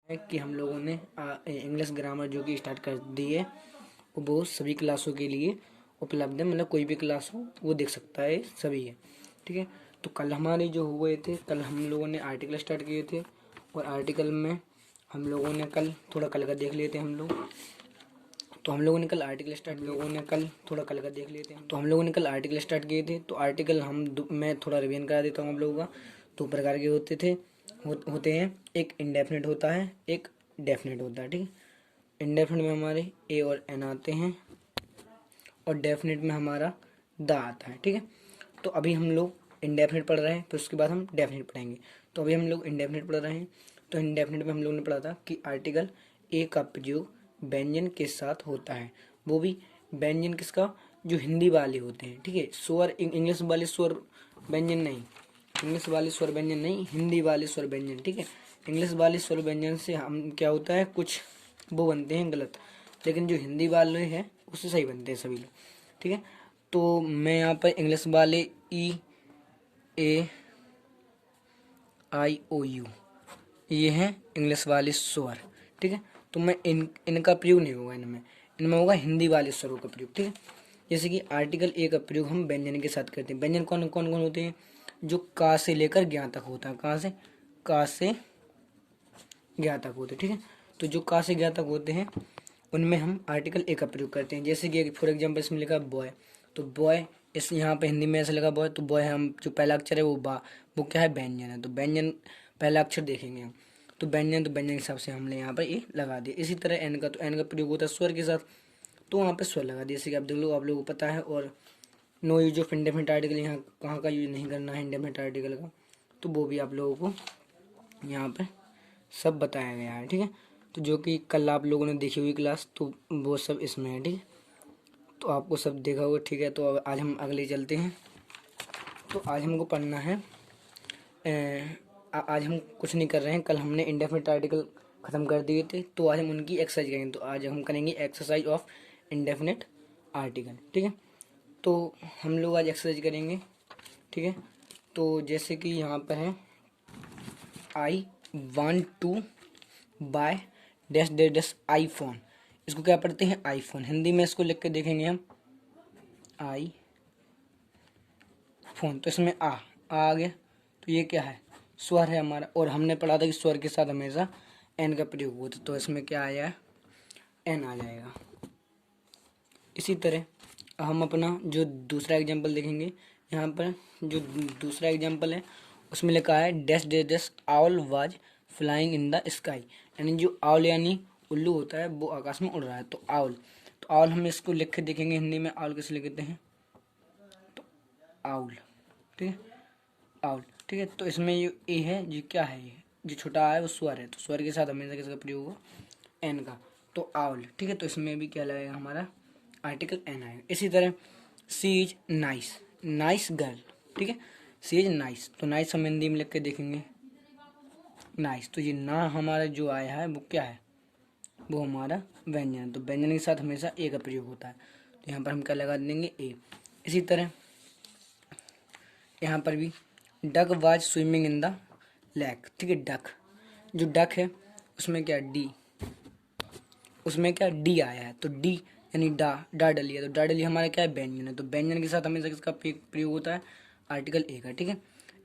कि हम लोगों ने इंग्लिश ग्रामर जो कि स्टार्ट कर दी है वो सभी क्लासों के लिए उपलब्ध है। मतलब कोई भी क्लास हो वो देख सकता है, सभी है। ठीक है। तो कल हमारे जो हुए थे, कल हम लोगों ने आर्टिकल स्टार्ट किए थे और आर्टिकल में हम लोगों ने कल थोड़ा कल का देख लिए थे हम लोग। तो हम लोगों ने कल आर्टिकल स्टार्ट लोगों ने कल थोड़ा कल का देख लिए थे। तो हम लोगों ने कल आर्टिकल स्टार्ट किए थे। तो आर्टिकल मैं थोड़ा रिवीजन करा देता हूँ आप लोगों का। दो प्रकार के होते हैं। एक इंडेफिनिट होता है, एक डेफिनेट होता है। ठीक है। इंडेफिनिट में हमारे ए और एन आते हैं और डेफिनेट में हमारा द आता है। ठीक है। तो अभी हम लोग इंडेफिनिट पढ़ रहे हैं, फिर उसके बाद हम डेफिनेट पढ़ेंगे। तो अभी हम लोग इंडेफिनिट पढ़ रहे हैं। तो इंडेफिनिट में हम लोग ने पढ़ा था कि आर्टिकल ए का प्रयोग व्यंजन के साथ होता है। वो भी व्यंजन किसका, जो हिंदी वाले होते हैं। ठीक है। स्वर इंग्लिश वाले स्वर व्यंजन नहीं, इंग्लिश वाले स्वर व्यंजन नहीं, हिंदी वाले स्वर व्यंजन। ठीक है। इंग्लिश वाले स्वर व्यंजन से हम क्या होता है, कुछ वो बनते हैं गलत, लेकिन जो हिंदी वाले हैं उससे सही बनते हैं सभी लोग। ठीक है। तो मैं यहाँ पर इंग्लिश वाले ई ए आई ओ यू ये हैं इंग्लिश वाले स्वर। ठीक है। तो मैं इनका प्रयोग नहीं होगा, इनमें होगा हिंदी वाले स्वरों का प्रयोग। ठीक है। जैसे कि आर्टिकल ए का प्रयोग हम व्यंजन के साथ करते हैं। व्यंजन कौन कौन कौन होते हैं, जो का से लेकर ज्ञा तक होता है। का से ज्ञा तक होते हैं। ठीक है। तो जो का से ज्ञा तक होते हैं उनमें हम आर्टिकल ए का प्रयोग करते हैं। जैसे कि फॉर एग्जाम्पल इसमें लिखा बॉय, तो बॉय इस यहाँ पे हिंदी में ऐसा लगा बॉय, तो बॉय हम जो पहला अक्षर है वो क्या है, व्यंजन है। तो व्यंजन पहला अक्षर देखेंगे हम, तो व्यंजन के हिसाब से हमने यहाँ पर ए लगा दिया। इसी तरह एन का, तो एन का प्रयोग होता है स्वर के साथ, तो वहाँ पे स्वर लगा दिया। जैसे कि आप देख लो, आप लोगों को पता है। और no use of indefinite article, यहाँ कहाँ का यूज नहीं करना है इंडेफिनिट आर्टिकल का, तो वो भी आप लोगों को यहाँ पे सब बताया गया है। ठीक है। तो जो कि कल आप लोगों ने देखी हुई क्लास, तो वो सब इसमें है। ठीक है। तो आपको सब देखा होगा। ठीक है। तो अब आज हम अगले चलते हैं। तो आज हमको पढ़ना है, आज हम कुछ नहीं कर रहे हैं। कल हमने इंडेफिनिट आर्टिकल ख़त्म कर दिए थे, तो आज हम उनकी एक्सरसाइज करेंगे। तो आज हम करेंगे एक्सरसाइज ऑफ इंडेफिनिट आर्टिकल। ठीक है। तो हम लोग आज एक्सरसाइज करेंगे। ठीक है। तो जैसे कि यहाँ पर है, I want to buy dash dash dash iPhone. इसको क्या पढ़ते हैं, आईफोन। हिंदी में इसको लिख के देखेंगे हम, आई फोन। तो इसमें आ गया, तो ये क्या है, स्वर है हमारा। और हमने पढ़ा था कि स्वर के साथ हमेशा एन का प्रयोग होता है, तो इसमें क्या आया, एन आ जाएगा। इसी तरह हम अपना जो दूसरा एग्जाम्पल देखेंगे, यहाँ पर जो दूसरा एग्जाम्पल है उसमें लिखा है dash dash dash owl was flying in the sky. यानी जो आउल यानी उल्लू होता है वो आकाश में उड़ रहा है, तो आउल। तो आउल हम इसको लिख के देखेंगे हिंदी में, आउल कैसे लिखते हैं, तो आउल। ठीक है। आउल। ठीक है। तो इसमें ये ए है, जो क्या है, ये जो छोटा है वो स्वर है, तो स्वर के साथ हमेशा किसका प्रयोग होगा, एन का, तो आउल। ठीक है। तो इसमें भी क्या लगेगा, हमारा आर्टिकल एन आएगा। इसी तरह सी इज नाइस, नाइस गर्ल। ठीक है। सी इज नाइस, तो नाइस हम हिंदी में लिख के देखेंगे नाइस। तो ये ना हमारा जो आया है वो क्या है, वो हमारा व्यंजन है। तो व्यंजन के साथ हमेशा ए का प्रयोग होता है, तो यहाँ पर हम क्या लगा देंगे, ए। इसी तरह यहाँ पर भी duck was swimming in the lake. ठीक है। डक, जो डक है उसमें क्या डी, उसमें क्या डी आया है, तो डी यानी डा डली है, तो डा डली हमारा क्या है, व्यंजन है। तो व्यंजन के साथ हमेशा किसका प्रयोग होता है, आर्टिकल ए का। ठीक है।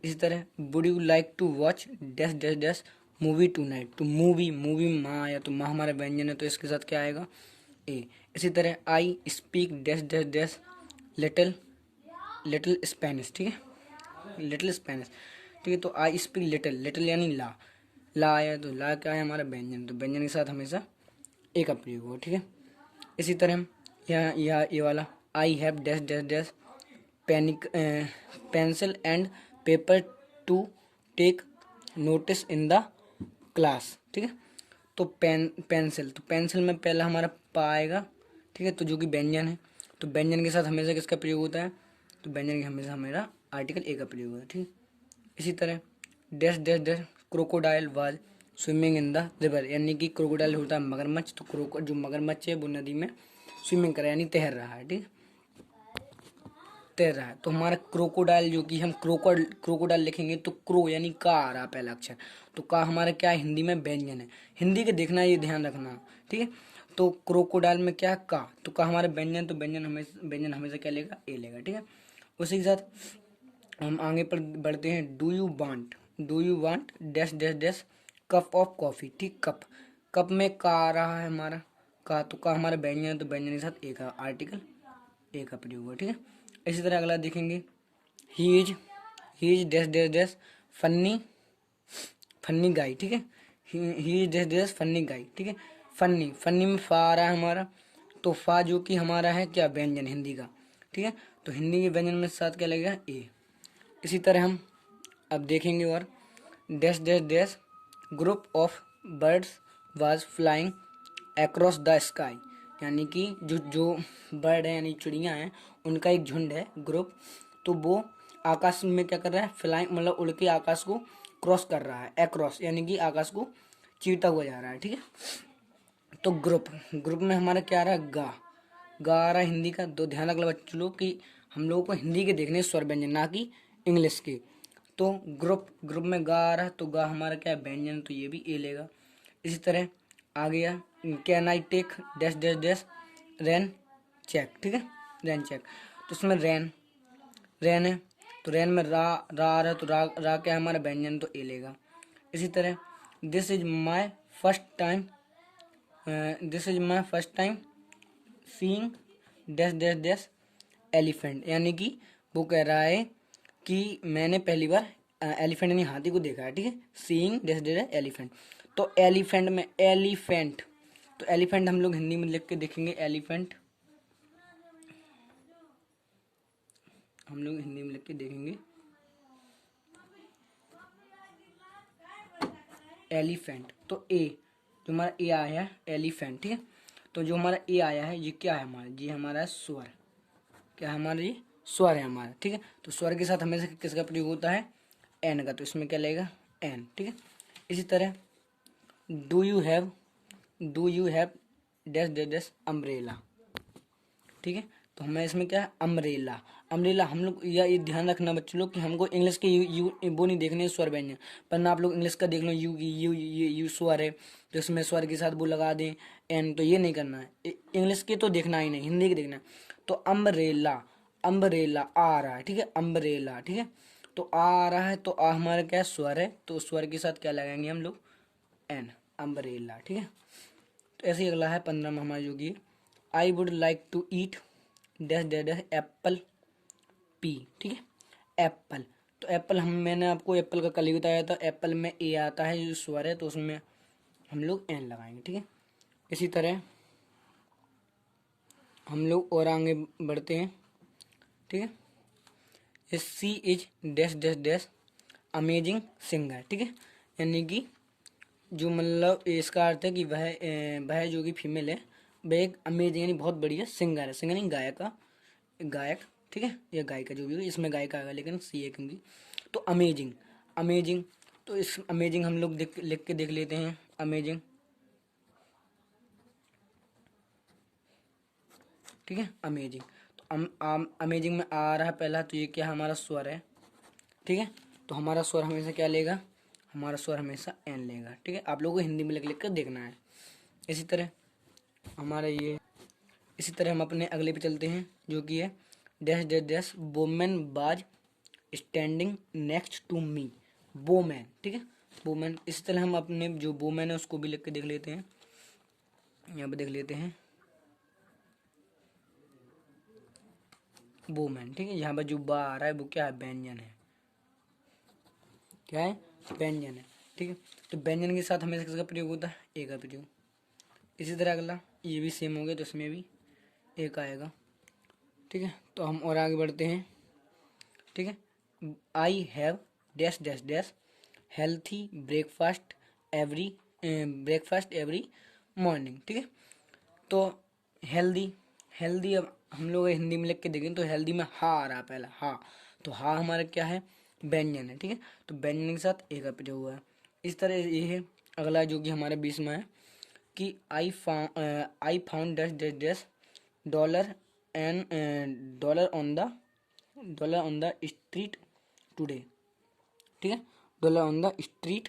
इसी तरह would you like to watch dash dash dash movie tonight. तो मूवी माँ आया, तो माँ हमारा व्यंजन है, तो इसके साथ क्या आएगा, ए। इसी तरह I speak dash dash dash little little Spanish. ठीक है। Little Spanish. ठीक है। तो आई स्पीक लिटिल, लिटिल यानी ला आया, तो ला क्या है, हमारा व्यंजन। तो व्यंजन के साथ हमेशा ए का प्रयोग हो। ठीक है। इसी तरह यहाँ ये वाला I have dash dash dash pencil and paper to take notice in the class. ठीक है। तो पेंसिल, तो पेंसिल में पहला हमारा पा आएगा। ठीक है। तो जो कि व्यंजन है, तो व्यंजन के साथ हमेशा किसका प्रयोग होता है, तो व्यंजन के हमेशा हमारा आर्टिकल ए का प्रयोग होता है। ठीक है। इसी तरह dash dash dash crocodile was swimming in the river. यानी कि क्रोकोडाइल होता है मगरमच्छ, तो जो मगरमच्छ है वो नदी में स्विमिंग कर रहा है, यानी तैर रहा है। ठीक। तैर रहा है। तो हमारा क्रोकोडाइल जो कि हम क्रोकोडाइल लिखेंगे तो क्रो यानी का आ रहा है पहला अक्षर। तो का हमारा क्या है, हिंदी में व्यंजन है। हिंदी के देखना, ये ध्यान रखना, ठीक है। तो क्रोकोडाइल में क्या है, का। तो का हमारा व्यंजन, तो व्यंजन हमेशा क्या लेगा, ए लेगा, ठीक है। उसी के साथ हम आगे पर बढ़ते हैं। Do you want dash dash dash cup of coffee, ठीक। कप में का आ रहा है हमारा, का। तो का हमारा व्यंजन है, तो व्यंजन के साथ ए का आर्टिकल, ए का प्रयोग हुआ, ठीक है। इसी तरह अगला देखेंगे। He is dash dash dash फन्नी गाई, ठीक है। ही इज डैश डैश फन्नी गाई, ठीक है। फन्नी में फा आ रहा है हमारा, तो फा जो कि हमारा है क्या, व्यंजन हिंदी का, ठीक है। तो हिंदी के व्यंजन में साथ क्या लगेगा, ए। इसी तरह हम अब देखेंगे और dash dash dash group of birds was flying across the sky, यानी कि जो बर्ड है यानी चिड़िया हैं, उनका एक झुंड है, ग्रुप। तो वो आकाश में क्या कर रहा है, फ्लाइंग मतलब उड़ के आकाश को क्रॉस कर रहा है। अक्रॉस यानी कि आकाश को चीरता हुआ जा रहा है, ठीक है। तो ग्रुप में हमारा क्या आ रहा है, गा आ रहा है हिंदी का। तो ध्यान रखना बच्चों लोग कि हम लोगों को हिंदी के देखने स्वर व्यंजन, ना कि इंग्लिश के। तो ग्रुप में गा आ रहा है, तो गा हमारा क्या है, व्यंजन, तो ये भी ए लेगा। इसी तरह आ गया, can I take dash dash dash rain check, ठीक है, रैन चेक। तो इसमें रैन है, तो रैन में रा आ रहा है, तो रा क्या है हमारा, व्यंजन, तो ए लेगा। इसी तरह this is my first time seeing dash dash dash elephant, यानी कि वो कह रहा है कि मैंने पहली बार एलिफेंट यानी हाथी को देखा है, ठीक है। Seeing dash dash elephant. तो एलिफेंट में एलिफेंट, तो एलिफेंट हम लोग हिंदी में लिख के देखेंगे, एलिफेंट हम लोग हिंदी में लिख के देखेंगे एलिफेंट। तो ए, जो हमारा ए आया है एलिफेंट, ठीक है। तो जो हमारा ए आया है ये क्या है हमारा, ये हमारा है स्वर, क्या है हमारा, ये स्वर है हमारा, ठीक है। तो स्वर के साथ हमेशा किसका प्रयोग होता है, एन का। तो इसमें क्या लगेगा, एन, ठीक है। इसी तरह do you have dash dash dash umbrella, ठीक है। तो हमें इसमें क्या है, अम्ब्रेला। हम लोग ये ध्यान रखना बच्चों लोग कि हमको इंग्लिश के यू वो नहीं देखने स्वर व्यंजन, पर ना आप लोग इंग्लिश का देख लो, यू स्वर है, तो इसमें स्वर के साथ वो लगा दें एन, तो ये नहीं करना है। इंग्लिश के तो देखना ही नहीं, हिंदी के देखना है। तो अम्ब्रेला आ रहा है, ठीक है, अम्ब्रेला, ठीक है। तो आ रहा है, तो आ हमारा क्या है, स्वर है, तो स्वर के साथ क्या लगाएंगे हम लोग, एन, अम्ब्रेला, ठीक है। तो ऐसे ही अगला है 15 में हमारा जो कि I would like to eat dash dash dash apple pie, ठीक है, एप्पल। तो एप्पल मैंने आपको एप्पल का कल ही बताया था, एप्पल में ए आता है जो स्वर है, तो उसमें हम लोग एन लगाएंगे, ठीक है। इसी तरह हम लोग और आगे बढ़ते हैं, ठीक है। She is dash dash dash amazing singer, ठीक है, यानी कि जो मतलब इसका अर्थ है कि वह जो कि फीमेल है, वह एक अमेजिंग यानी बहुत बढ़िया सिंगर है, सिंगर नहीं गायक, ठीक है, या गायिका जो भी हो, इसमें गायिका आएगा लेकिन सी है क्योंकि। तो अमेजिंग, तो इस अमेजिंग हम लोग लिख के देख लेते हैं, अमेजिंग, ठीक है, अमेजिंग। तो अमेजिंग में आ रहा है पहला, तो ये क्या हमारा स्वर है, ठीक है। तो हमारा स्वर हमेशा क्या लेगा, हमारा स्वर हमेशा एन लेगा, ठीक है। आप लोगों को हिंदी में लिख कर देखना है। इसी तरह हमारा ये, इसी तरह हम अपने अगले पे चलते हैं जो कि है dash dash dash woman was standing next to me, woman, ठीक है, वोमेन। इसी तरह हम अपने जो वोमेन है उसको भी लिख के देख लेते हैं, यहाँ पे देख लेते हैं वोमेन, ठीक है। यहाँ पर जो बा आ रहा है वो क्या है, व्यंजन है, क्या है, व्यंजन है, ठीक है। तो व्यंजन के साथ हमेशा किसका प्रयोग होता है, ए का प्रयोग। इसी तरह अगला ये भी सेम हो गया, तो इसमें भी एक आएगा, ठीक है। तो हम और आगे बढ़ते हैं, ठीक है। आई have dash dash dash healthy breakfast every morning, ठीक है। तो हेल्दी अब हम लोग हिंदी में लिख के देखें तो हेल्दी में हा आ रहा है पहला, हा। तो हा हमारा क्या है, व्यंजन है, ठीक है। तो व्यंजन के साथ एक प्रयोग हुआ है। इस तरह ये है अगला जो कि हमारे 20 में है कि I found dash dash dash dollar on the dollar on the street today, ठीक है, dollar on the street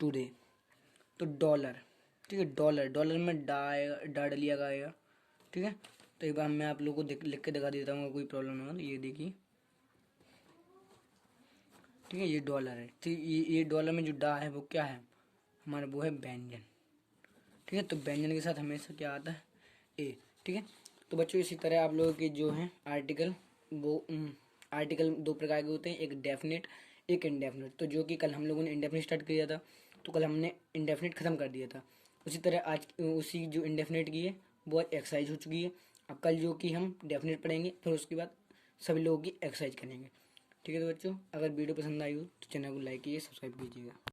today. तो डॉलर, ठीक है, डॉलर, डॉलर में डा डलिया का आएगा, ठीक है। तो एक बार मैं आप लोगों को लिख के दिखा देता हूँ, कोई प्रॉब्लम ना हो। ये देखिए, ठीक है, ये डॉलर है, ठीक, ये डॉलर में जो डा है वो क्या है हमारा, वो है व्यंजन, ठीक है। तो व्यंजन के साथ हमेशा क्या आता है, ए, ठीक है। तो बच्चों इसी तरह आप लोगों के जो है आर्टिकल, वो आर्टिकल दो प्रकार के होते हैं, एक डेफिनेट एक इंडेफिनेट। तो जो कि कल हम लोगों ने इंडेफिनेट स्टार्ट किया था, तो कल हमने इंडेफिनेट खत्म कर दिया था। उसी तरह आज उसी जो इंडेफिनेट की है वो आज एक्सरसाइज हो चुकी है। अब कल जो कि हम डेफिनेट पढ़ेंगे, फिर उसके बाद सभी लोगों की एक्सरसाइज करेंगे, ठीक है। तो बच्चों अगर वीडियो पसंद आई हो तो चैनल को लाइक कीजिए, सब्सक्राइब कीजिएगा।